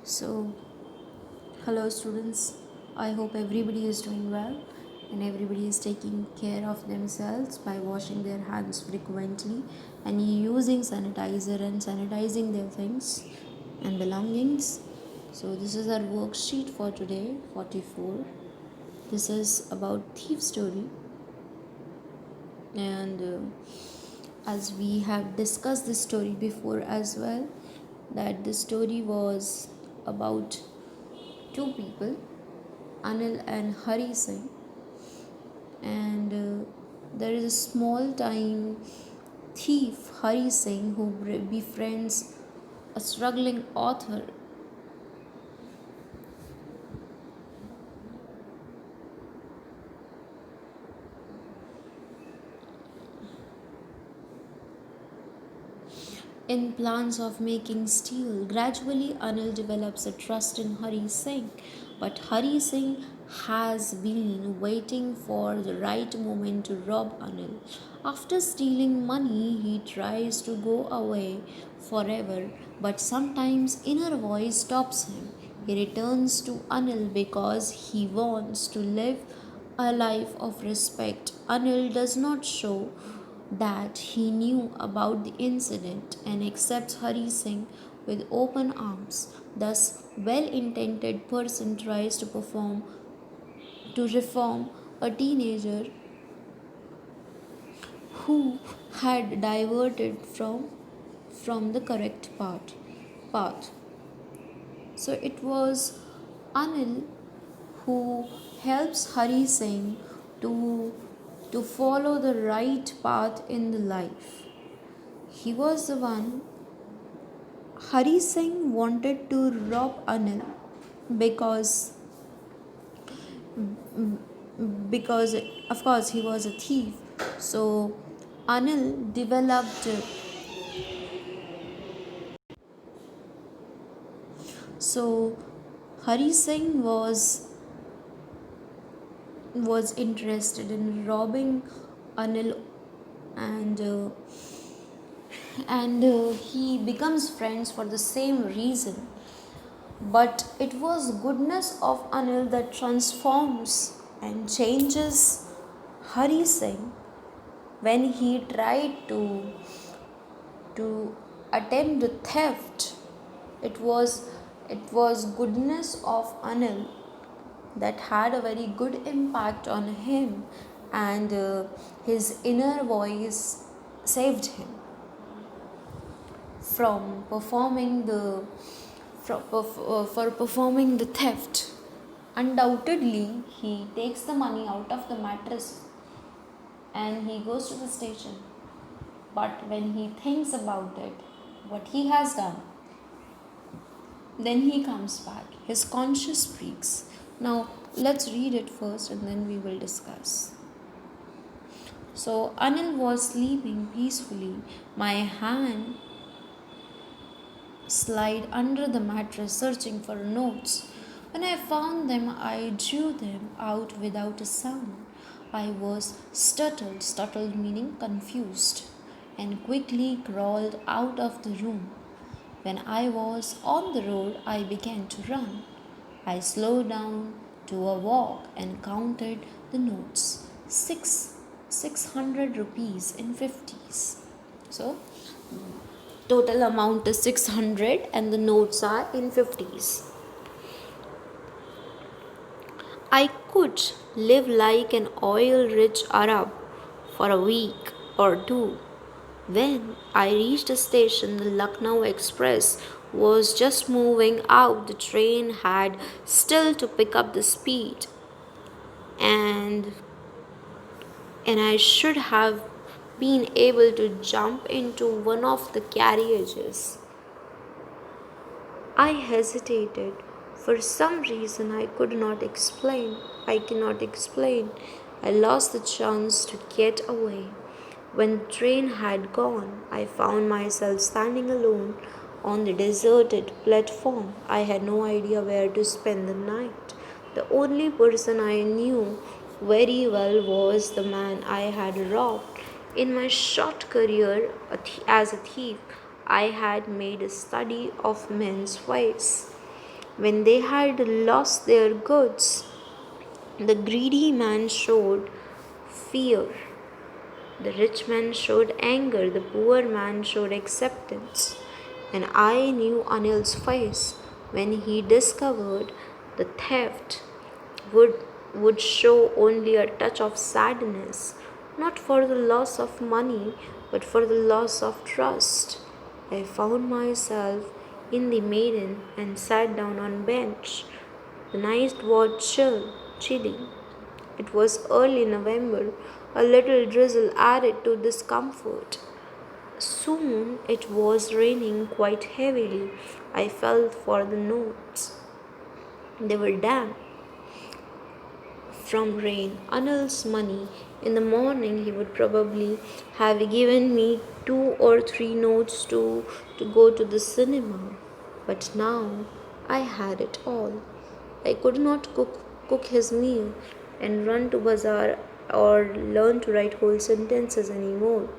So, hello students. I hope everybody is doing well and everybody is taking care of themselves by washing their hands frequently and using sanitizer and sanitizing their things and belongings. So, this is our worksheet for today, 44. This is about thief story and as we have discussed this story before as well, that the story was about two people, Anil and Hari Singh, and there is a small time thief Hari Singh who befriends a struggling author. In plans of making steel, gradually Anil develops a trust in Hari Singh, but Hari Singh has been waiting for the right moment to rob Anil. After stealing money, he tries to go away forever, but sometimes inner voice stops him. He returns to Anil because he wants to live a life of respect. Anil does not show that he knew about the incident and accepts Hari Singh with open arms. Thus, well-intended person tries to reform a teenager who had diverted from the correct path. So it was Anil who helps Hari Singh to to follow the right path in the life. He was the one. Hari Singh wanted to rob Anil because because of course he was a thief. So Anil developed. So Hari Singh was interested in robbing Anil, and he becomes friends for the same reason. But it was goodness of Anil that transforms and changes Hari Singh when he tried to attempt the theft. It was goodness of Anil that had a very good impact on him, and his inner voice saved him from performing the for performing the theft. Undoubtedly, he takes the money out of the mattress and he goes to the station. But when he thinks about it, what he has done, then he comes back. His conscience speaks. Now, let's read it first and then we will discuss. So, Anil was sleeping peacefully. My hand slid under the mattress searching for notes. When I found them, I drew them out without a sound. I was startled meaning confused, and quickly crawled out of the room. When I was on the road, I began to run. I slowed down to a walk and counted the notes. 600 rupees in 50s. So total amount is 600 and the notes are in 50s. I could live like an oil rich Arab for a week or two. When I reached the station, the Lucknow Express was just moving out. The train had still to pick up the speed, and I should have been able to jump into one of the carriages. I hesitated. For some reason I could not explain. I cannot explain. I lost the chance to get away. When the train had gone, I found myself standing alone on the deserted platform. I had no idea where to spend the night. The only person I knew very well was the man I had robbed. In my short career as a thief, I had made a study of men's ways. When they had lost their goods, the greedy man showed fear, the rich man showed anger, the poor man showed acceptance. And I knew Anil's face when he discovered the theft would, would show only a touch of sadness, not for the loss of money, but for the loss of trust. I found myself in the maiden and sat down on bench. The night was chilly. It was early November. A little drizzle added to discomfort. Soon it was raining quite heavily. I felt for the notes. They were damp from rain. Anil's money. In the morning, he would probably have given me 2 or 3 notes to go to the cinema. But now I had it all. I could not cook his meal and run to bazaar or learn to write whole sentences anymore.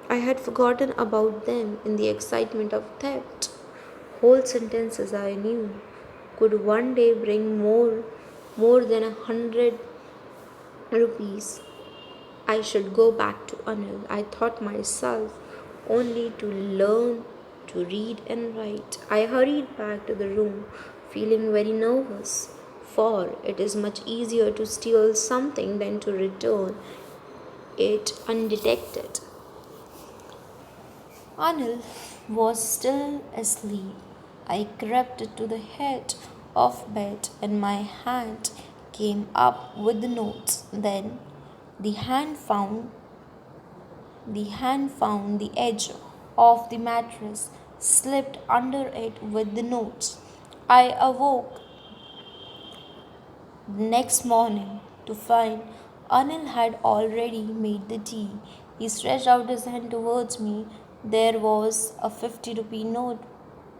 I had forgotten about them in the excitement of theft. Whole sentences I knew could one day bring more than 100 rupees. I should go back to Anil. I thought myself only to learn to read and write. I hurried back to the room, feeling very nervous, for it is much easier to steal something than to return it undetected. Anil was still asleep. I crept to the head of bed and my hand came up with the notes. Then the hand found the edge of the mattress, slipped under it with the notes. I awoke next morning to find Anil had already made the tea. He stretched out his hand towards me. There was a 50 rupee note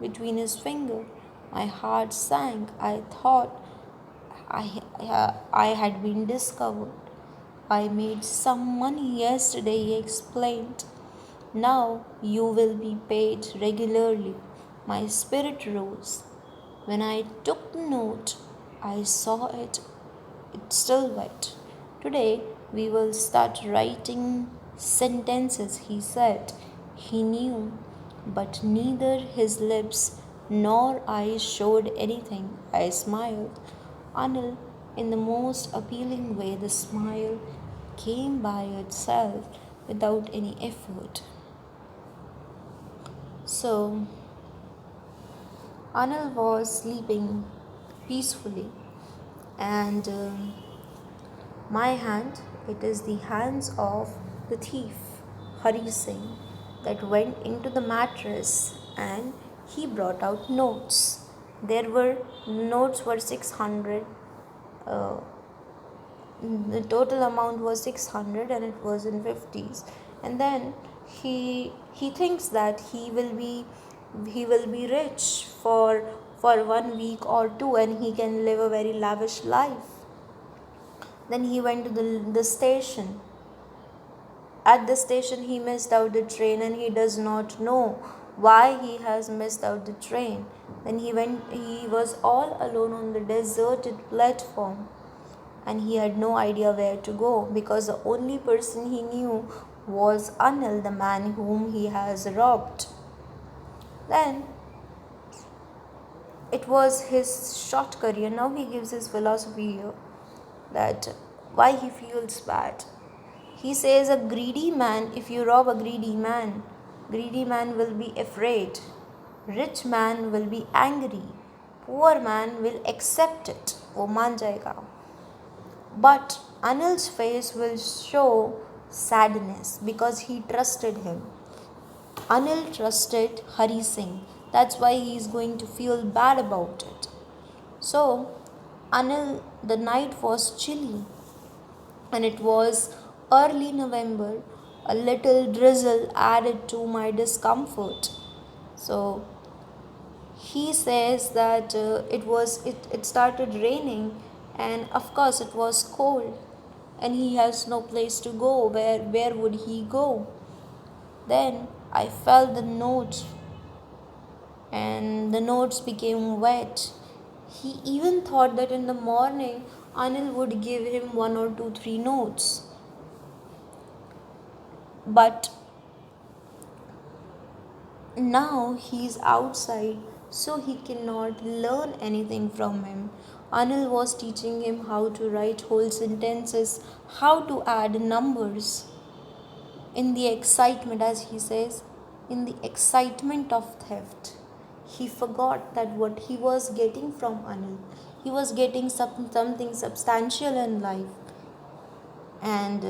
between his fingers. My heart sank. I thought I had been discovered. I made some money yesterday, he explained. Now you will be paid regularly. My spirit rose. When I took the note, I saw it's still wet. Today we will start writing sentences, he said. He knew, but neither his lips nor eyes showed anything. I smiled. Anil, in the most appealing way, the smile came by itself without any effort. So, Anil was sleeping peacefully, and my hand, it is the hands of the thief, Hari Singh, that went into the mattress and he brought out notes. Notes were 600. Uh, the total amount was 600 and it was in 50s. And then he thinks that he will be rich for 1 week or two and he can live a very lavish life. Then he went to the station. At the station, he missed out the train and he does not know why he has missed out the train. Then he was all alone on the deserted platform and he had no idea where to go because the only person he knew was Anil, the man whom he has robbed. Then it was his short career. Now he gives his philosophy here that why he feels bad. He says a greedy man, if you rob a greedy man will be afraid. Rich man will be angry. Poor man will accept it. वो मान जाएगा. But Anil's face will show sadness because he trusted him. Anil trusted Hari Singh. That's why he is going to feel bad about it. So, Anil, the night was chilly and it was early November. A little drizzle added to my discomfort. So, he says that it started raining and of course it was cold and he has no place to go. Where would he go? Then I felt the note and the notes became wet. He even thought that in the morning Anil would give him one or two, three notes. But now he's outside, so he cannot learn anything from him. Anil was teaching him how to write whole sentences, how to add numbers. In the excitement, as he says, in the excitement of theft, he forgot that what he was getting from Anil, he was getting something substantial in life. And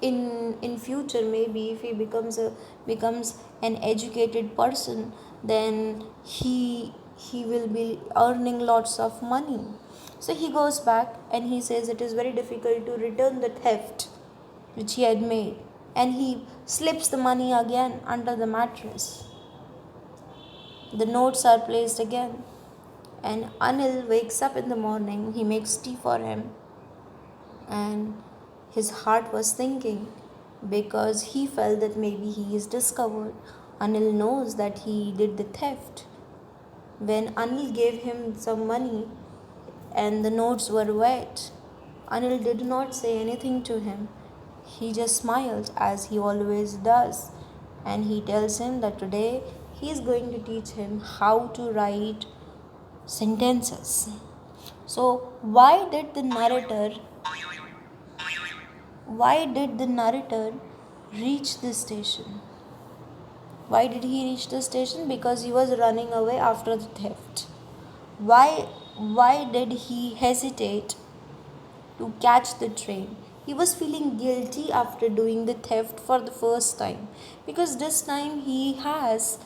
in future, maybe if he becomes an educated person, then he will be earning lots of money. So he goes back and he says it is very difficult to return the theft which he had made, and he slips the money again under the mattress. The notes are placed again, and Anil wakes up in the morning. He makes tea for him, and his heart was thinking, because he felt that maybe he is discovered. Anil knows that he did the theft. When Anil gave him some money and the notes were wet, Anil did not say anything to him. He just smiled, as he always does, and he tells him that today he is going to teach him how to write sentences. So why did the narrator reach the station? Why did he reach the station? Because he was running away after the theft. Why did he hesitate to catch the train? He was feeling guilty after doing the theft for the first time, because this time he has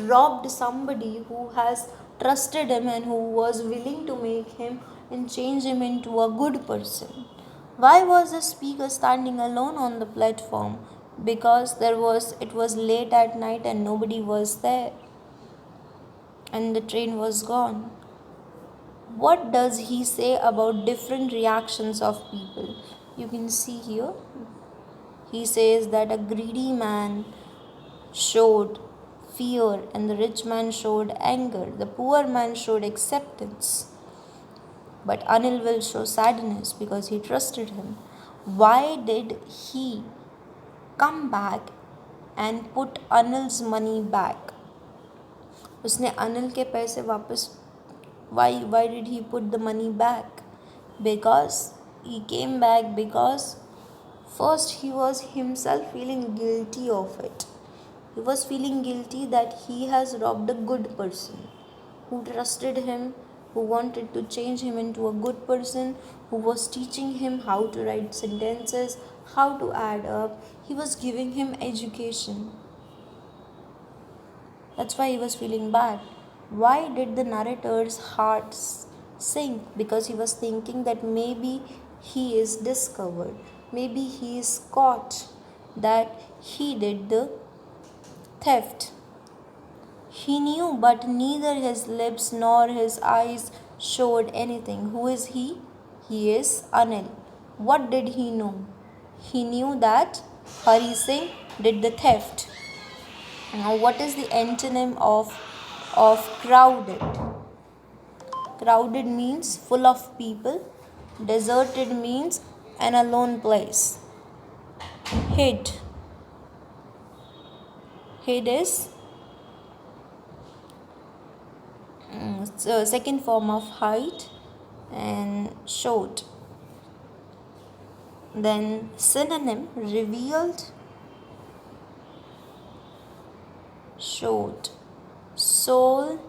robbed somebody who has trusted him and who was willing to make him and change him into a good person. Why was the speaker standing alone on the platform? Because it was late at night and nobody was there, and the train was gone. What does he say about different reactions of people? You can see here. He says that a greedy man showed fear and the rich man showed anger. The poor man showed acceptance. But Anil will show sadness because he trusted him. Why did he come back and put Anil's money back? उसने अनिल के पैसे वापस why did he put the money back? Because he came back because first he was himself feeling guilty of it. He was feeling guilty that he has robbed a good person who trusted him, who wanted to change him into a good person, who was teaching him how to write sentences, how to add up. He was giving him education. That's why he was feeling bad. Why did the narrator's heart sink? Because he was thinking that maybe he is discovered, maybe he is caught, that he did the theft. He knew, but neither his lips nor his eyes showed anything. Who is he? He is Anil. What did he know? He knew that Hari Singh did the theft. Now, what is the antonym of crowded? Crowded means full of people. Deserted means an alone place. Hid. Hid is second form of height, and showed. Then synonym revealed, showed, soul,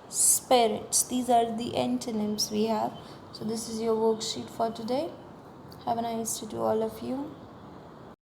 spirits. These are the antonyms we have. So this is your worksheet for today. Have a nice day to all of you.